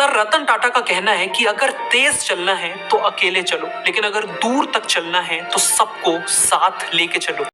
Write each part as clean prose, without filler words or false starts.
Sir Ratan Tata का कहना है कि अगर तेज चलना है तो अकेले चलो, लेकिन अगर दूर तक चलना है तो सबको साथ लेके चलो।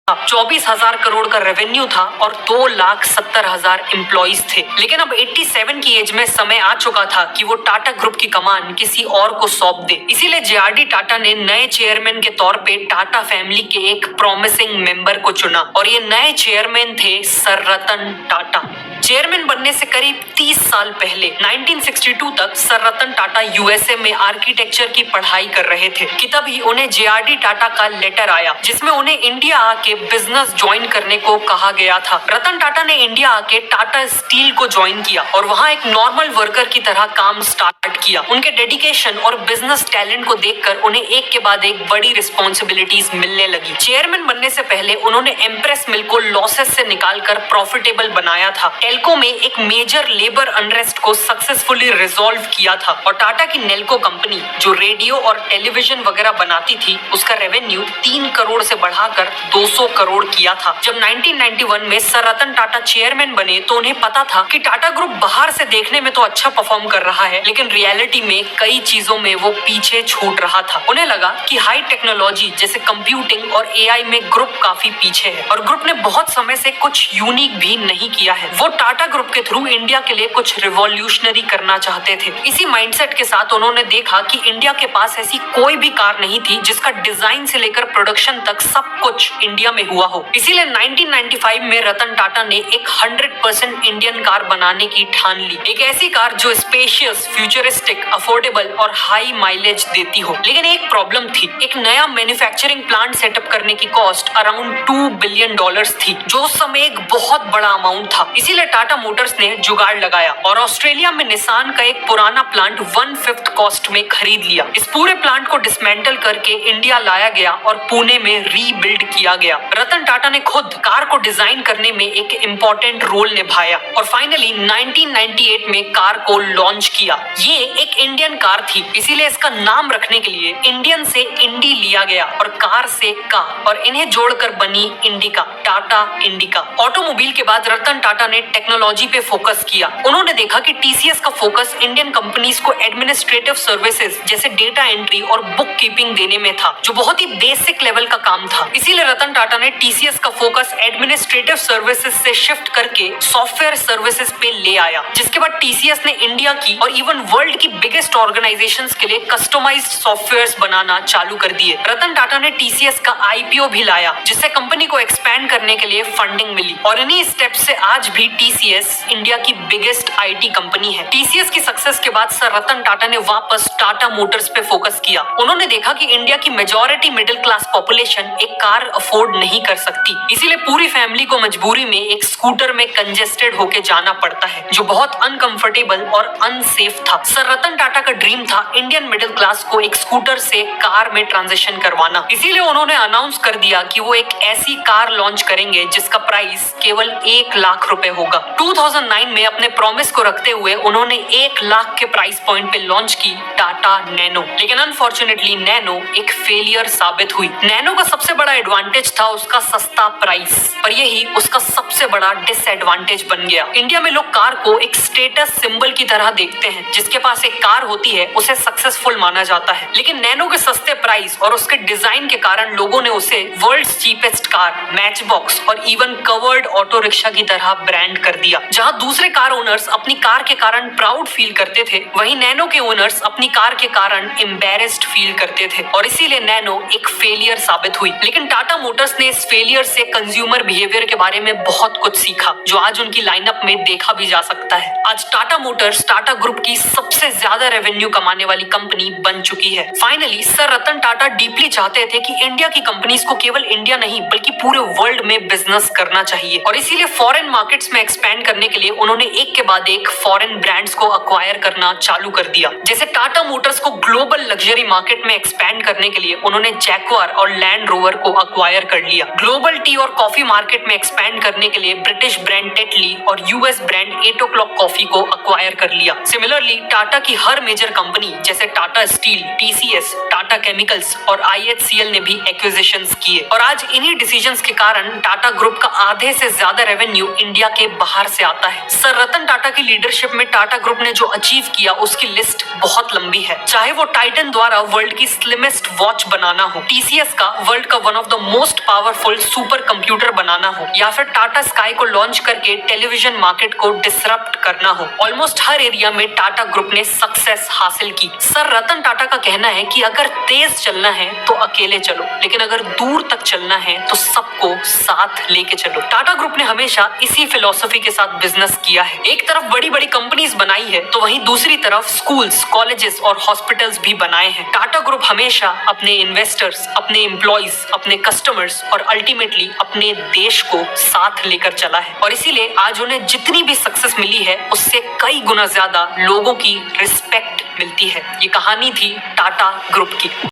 24,000 करोड़ का रेवेन्यू था और 2,70,000 एम्प्लॉइज थे, लेकिन अब 87 की एज में समय आ चुका था कि वो टाटा ग्रुप की कमान किसी और को सौंप दे। इसीलिए जेआरडी टाटा ने नए चेयरमैन के तौर पे टाटा फैमिली के एक प्रॉमिसिंग मेंबर को चुना और ये नए चेयरमैन थे सर रतन टाटा। चेयरमैन बनने से करीब 30 साल पहले 1962 तक सर रतन टाटा यूएसए में आर्किटेक्चर की पढ़ाई कर रहे थे कि तभी उन्हें जेआरडी टाटा का लेटर आया जिसमें उन्हें इंडिया आके बिजनेस ज्वाइन करने को कहा गया था। रतन टाटा ने इंडिया आके टाटा स्टील को ज्वाइन किया और वहां एक नॉर्मल वर्कर की तरह काम स्टार्ट किया। उनके डेडिकेशन और बिजनेस टैलेंट को देखकर उन्हें एक के बाद एक बड़ी रिस्पॉन्सिबिलिटीज मिलने लगी। चेयरमैन बनने से पहले उन्होंने एम्प्रेस मिल को लॉसेस से निकालकर प्रॉफिटेबल बनाया था। टेल्को में एक मेजर लेबर अनरेस्ट को सक्सेसफुली रिजॉल्व किया था और टाटा की नेल्को कंपनी जो रेडियो और टेलीविजन वगैरह बनाती थी उसका रेवेन्यू 3 करोड़ से बढ़ाकर 200 करोड़ किया था। जब 1991 में सर रतन टाटा चेयरमैन बने तो उन्हें पता था कि टाटा ग्रुप बाहर से देखने में तो अच्छा परफॉर्म कर रहा है, लेकिन रियलिटी में कई चीजों में वो पीछे छूट रहा था। उन्हें लगा कि हाई टेक्नोलॉजी जैसे कंप्यूटिंग और एआई में ग्रुप काफी पीछे है और ग्रुप ने बहुत समय से कुछ यूनिक भी नहीं किया है। वो टाटा ग्रुप के थ्रू इंडिया के लिए कुछ रिवॉल्यूशनरी करना चाहते थे। इसी माइंडसेट के साथ उन्होंने देखा कि इंडिया के पास ऐसी कोई भी कार नहीं थी जिसका डिजाइन से लेकर प्रोडक्शन तक सब कुछ इंडिया में हुआ हो। इसीलिए 1995 में रतन टाटा ने एक 100% इंडियन कार बनाने की ठान ली। एक ऐसी कार जो स्पेशियस, फ्यूचरिस्टिक, अफोर्डेबल और हाई माइलेज देती हो। लेकिन एक प्रॉब्लम थी, एक नया मैन्युफैक्चरिंग प्लांट सेटअप करने की कॉस्ट अराउंड $2 बिलियन थी, जो उस समय एक बहुत बड़ा अमाउंट था। इसीलिए टाटा मोटर्स ने जुगाड़ लगाया और ऑस्ट्रेलिया में निसान का एक पुराना प्लांट 1/5 कॉस्ट में खरीद लिया। इस पूरे प्लांट को डिसमेंटल करके इंडिया लाया गया और पुणे में रीबिल्ड किया गया। रतन टाटा ने खुद कार को डिजाइन करने में एक इम्पोर्टेंट रोल निभाया और फाइनली 1998 में कार को लॉन्च किया। ये एक इंडियन कार थी, इसीलिए इसका नाम रखने के लिए इंडियन से इंडी लिया गया और कार से का, और इन्हें जोड़कर बनी इंडिका, टाटा इंडिका। ऑटोमोबाइल के बाद रतन टाटा ने टेक्नोलॉजी पे फोकस किया। उन्होंने देखा कि टीसीएस का फोकस इंडियन कंपनीज को एडमिनिस्ट्रेटिव सर्विसेज जैसे डेटा एंट्री और बुक कीपिंग देने में था, जो बहुत ही बेसिक लेवल का काम था। इसीलिए रतन टाटा ने टीसीएस का फोकस एडमिनिस्ट्रेटिव सर्विसेज से शिफ्ट करके सॉफ्टवेयर सर्विसेज पे ले आया, जिसके बाद टीसीएस ने इंडिया की और इवन वर्ल्ड की बिगेस्ट ऑर्गेनाइजेशंस के लिए कस्टमाइज्ड सॉफ्टवेयर्स बनाना चालू कर दिए। रतन टाटा ने टीसीएस का आईपीओ भी लाया, जिससे कंपनी को एक्सपैंड करने के लिए फंडिंग मिली और इन्हीं स्टेप्स से आज भी टीसीएस इंडिया की बिगेस्ट आईटी कंपनी है। टीसीएस की सक्सेस के बाद सर रतन टाटा ने वापस टाटा मोटर्स पे फोकस किया। उन्होंने देखा कि इंडिया की मेजॉरिटी मिडिल क्लास पॉपुलेशन एक कार अफोर्ड नहीं कर सकती, इसीलिए पूरी फैमिली को मजबूरी में एक स्कूटर में कंजेस्टेड होके जाना पड़ता है, जो बहुत अनकंफर्टेबल और अनसेफ था। सर रतन टाटा का ड्रीम था इंडियन मिडिल क्लास को एक स्कूटर से कार में ट्रांजिशन करवाना। इसीलिए उन्होंने अनाउंस कर दिया कि वो एक ऐसी कार लॉन्च करेंगे जिसका प्राइस केवल 1 लाख रुपए होगा। 2009 में अपने प्रॉमिस को रखते हुए उन्होंने 1 लाख के प्राइस पॉइंट पे लॉन्च की टाटा नैनो, लेकिन अनफॉर्चुनेटली नैनो एक फेलियर साबित हुई। नैनो का सबसे बड़ा एडवांटेज था उसका सस्ता प्राइस, पर यही उसका सबसे बड़ा डिसएडवांटेज बन गया। इंडिया में लोग कार को एक स्टेटस सिंबल की तरह देखते हैं, जिसके पास एक कार होती है उसे सक्सेसफुल माना जाता है। लेकिन नैनो के सस्ते प्राइस और उसके डिजाइन के कारण लोगों ने उसे world's cheapest car, match box और इवन कवर्ड ऑटो रिक्शा की तरह ब्रांड कर दिया। जहां दूसरे कार ओनर्स अपनी कार के कारण प्राउड फील करते थे, वहीं नैनो के ओनर्स अपनी कार के कारण एम्बैरेस्ड फील करते थे और इसीलिए नैनो एक फेलियर साबित हुई। लेकिन टाटा मोटर्स ने इस फेलियर से कंज्यूमर बिहेवियर के बारे में बहुत कुछ सीखा, जो आज उनकी लाइनअप में देखा भी जा सकता है। आज टाटा मोटर्स टाटा ग्रुप की सबसे ज्यादा रेवेन्यू कमाने वाली कंपनी बन चुकी है। Finally sir Ratan Tata deeply चाहते थे कि इंडिया की कंपनीज को केवल इंडिया नहीं बल्कि पूरे वर्ल्ड में बिजनेस करना चाहिए और इसीलिए फॉरेन मार्केट्स में एक्सपैंड करने के लिए उन्होंने एक के बाद एक फॉरेन ब्रांड्स को अक्वायर करना चालू कर दिया। जैसे टाटा मोटर्स को ग्लोबल लग्जरी मार्केट में एक्सपैंड करने के लिए उन्होंने जैगुआर और लैंड रोवर को अक्वायर कर लिया। ग्लोबल टी और कॉफी मार्केट में एक्सपैंड करने के लिए ब्रिटिश ब्रांड टेटली और यूएस ब्रांड 8 o'clock कॉफी को अक्वायर कर लिया। सिमिलरली टाटा की हर मेजर कंपनी जैसे Tata steel, TCS, Tata chemicals और IHCL ने भी एक्विजिशंस किए और आज इन्हीं डिसीजंस के कारण टाटा ग्रुप का आधे से ज्यादा रेवेन्यू इंडिया के बाहर से आता है। सर रतन टाटा की लीडरशिप में टाटा ग्रुप ने जो अचीव किया उसकी लिस्ट बहुत लंबी है, चाहे वो टाइटन द्वारा वर्ल्ड की स्लिमेस्ट वॉच बनाना हो, TCS का वर्ल्ड का one of the most powerful super computer बनाना हो, या फिर टाटा स्काई को लॉन्च करके टेलीविजन मार्केट को डिसरप्ट करना हो। ऑलमोस्ट हर एरिया में टाटा ग्रुप ने सक्सेस हासिल की। सर रतन टाटा का कहना है कि अगर तेज चलना है तो अकेले चलो, लेकिन अगर दूर तक चलना है तो सबको साथ लेके चलो। टाटा ग्रुप ने हमेशा इसी फिलॉसफी के साथ बिजनेस किया है। एक तरफ बड़ी बड़ी कंपनीज बनाई है तो वहीं दूसरी तरफ स्कूल्स, कॉलेजेस और हॉस्पिटल्स भी बनाए हैं। टाटा ग्रुप हमेशा अपने इन्वेस्टर्स, अपने एम्प्लॉइज, अपने कस्टमर्स और अल्टीमेटली अपने देश को साथ लेकर चला है और इसीलिए आज उन्हें जितनी भी सक्सेस मिली है उससे कई गुना ज्यादा लोगों की रिस्पेक्ट मिलती है। ये कहानी थी टाटा ग्रुप की।